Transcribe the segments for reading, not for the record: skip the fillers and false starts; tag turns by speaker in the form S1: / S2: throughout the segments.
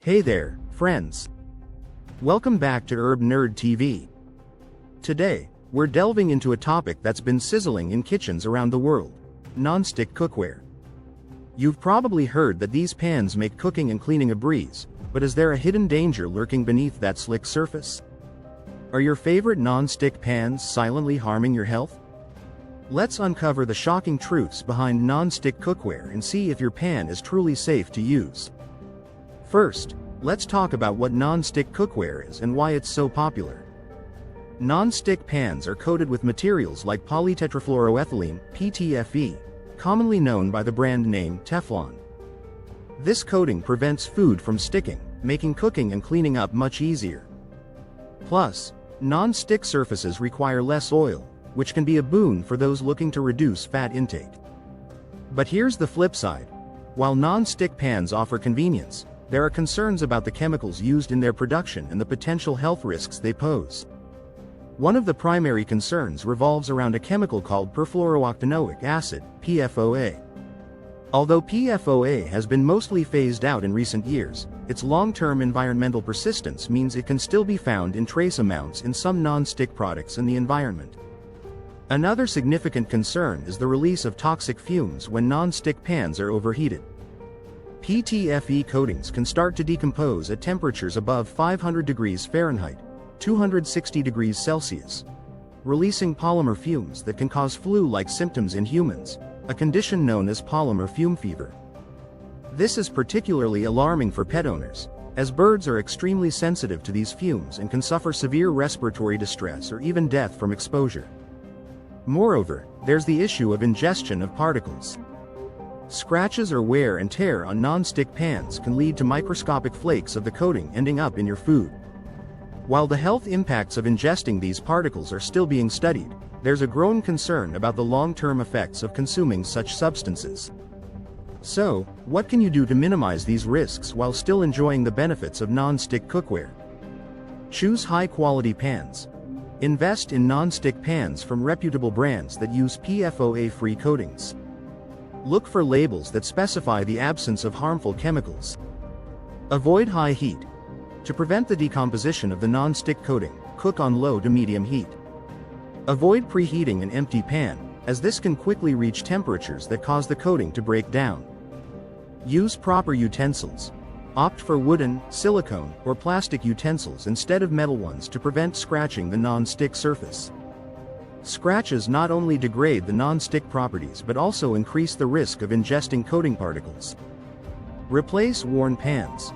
S1: Hey there, friends. Welcome back to HerbNerd TV. Today, we're delving into a topic that's been sizzling in kitchens around the world: non-stick cookware. You've probably heard that these pans make cooking and cleaning a breeze, but is there a hidden danger lurking beneath that slick surface? Are your favorite non-stick pans silently harming your health? Let's uncover the shocking truths behind non-stick cookware and see if your pan is truly safe to use. First, let's talk about what non-stick cookware is and why it's so popular. Non-stick pans are coated with materials like polytetrafluoroethylene, PTFE, commonly known by the brand name Teflon. This coating prevents food from sticking, making cooking and cleaning up much easier. Plus, non-stick surfaces require less oil, which can be a boon for those looking to reduce fat intake. But here's the flip side. While non-stick pans offer convenience, there are concerns about the chemicals used in their production and the potential health risks they pose. One of the primary concerns revolves around a chemical called perfluorooctanoic acid, PFOA. Although PFOA has been mostly phased out in recent years, its long-term environmental persistence means it can still be found in trace amounts in some non-stick products in the environment. Another significant concern is the release of toxic fumes when non-stick pans are overheated. PTFE coatings can start to decompose at temperatures above 500 degrees Fahrenheit, 260 degrees Celsius, releasing polymer fumes that can cause flu-like symptoms in humans, a condition known as polymer fume fever. This is particularly alarming for pet owners, as birds are extremely sensitive to these fumes and can suffer severe respiratory distress or even death from exposure. Moreover, there's the issue of ingestion of particles. Scratches or wear and tear on non-stick pans can lead to microscopic flakes of the coating ending up in your food. While the health impacts of ingesting these particles are still being studied, there's a growing concern about the long-term effects of consuming such substances. So, what can you do to minimize these risks while still enjoying the benefits of non-stick cookware? Choose high-quality pans. Invest in non-stick pans from reputable brands that use PFOA-free coatings. Look for labels that specify the absence of harmful chemicals. Avoid high heat. To prevent the decomposition of the non-stick coating, cook on low to medium heat. Avoid preheating an empty pan, as this can quickly reach temperatures that cause the coating to break down. Use proper utensils. Opt for wooden, silicone, or plastic utensils instead of metal ones to prevent scratching the non-stick surface. Scratches not only degrade the non-stick properties but also increase the risk of ingesting coating particles. Replace worn pans.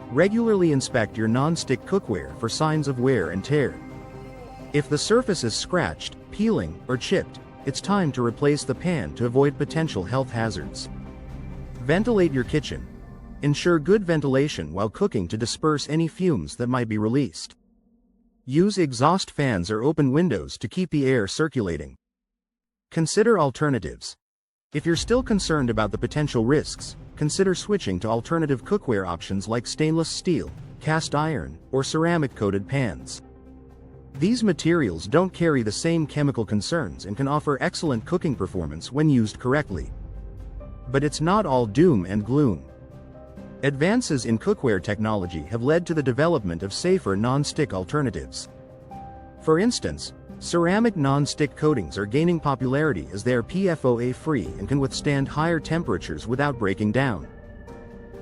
S1: Regularly inspect your non-stick cookware for signs of wear and tear. If the surface is scratched, peeling, or chipped, it's time to replace the pan to avoid potential health hazards. Ventilate your kitchen. Ensure good ventilation while cooking to disperse any fumes that might be released. Use exhaust fans or open windows to keep the air circulating. Consider alternatives. If you're still concerned about the potential risks, consider switching to alternative cookware options like stainless steel, cast iron, or ceramic-coated pans. These materials don't carry the same chemical concerns and can offer excellent cooking performance when used correctly. But it's not all doom and gloom. Advances in cookware technology have led to the development of safer non-stick alternatives. For instance, ceramic non-stick coatings are gaining popularity as they are PFOA-free and can withstand higher temperatures without breaking down.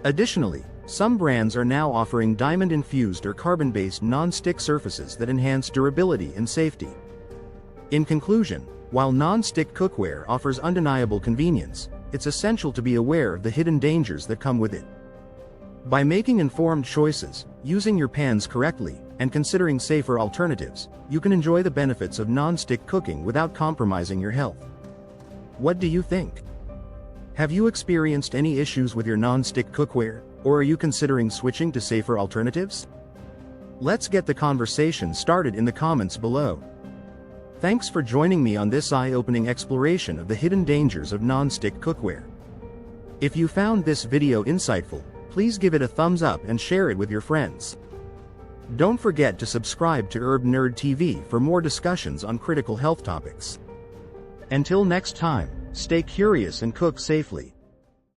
S1: Additionally, some brands are now offering diamond-infused or carbon-based non-stick surfaces that enhance durability and safety. In conclusion, while non-stick cookware offers undeniable convenience, it's essential to be aware of the hidden dangers that come with it. By making informed choices, using your pans correctly, and considering safer alternatives, you can enjoy the benefits of non-stick cooking without compromising your health. What do you think? Have you experienced any issues with your non-stick cookware, or are you considering switching to safer alternatives? Let's get the conversation started in the comments below. Thanks for joining me on this eye-opening exploration of the hidden dangers of non-stick cookware. If you found this video insightful, please give it a thumbs up and share it with your friends. Don't forget to subscribe to HerbNerd TV for more discussions on critical health topics. Until next time, stay curious and cook safely.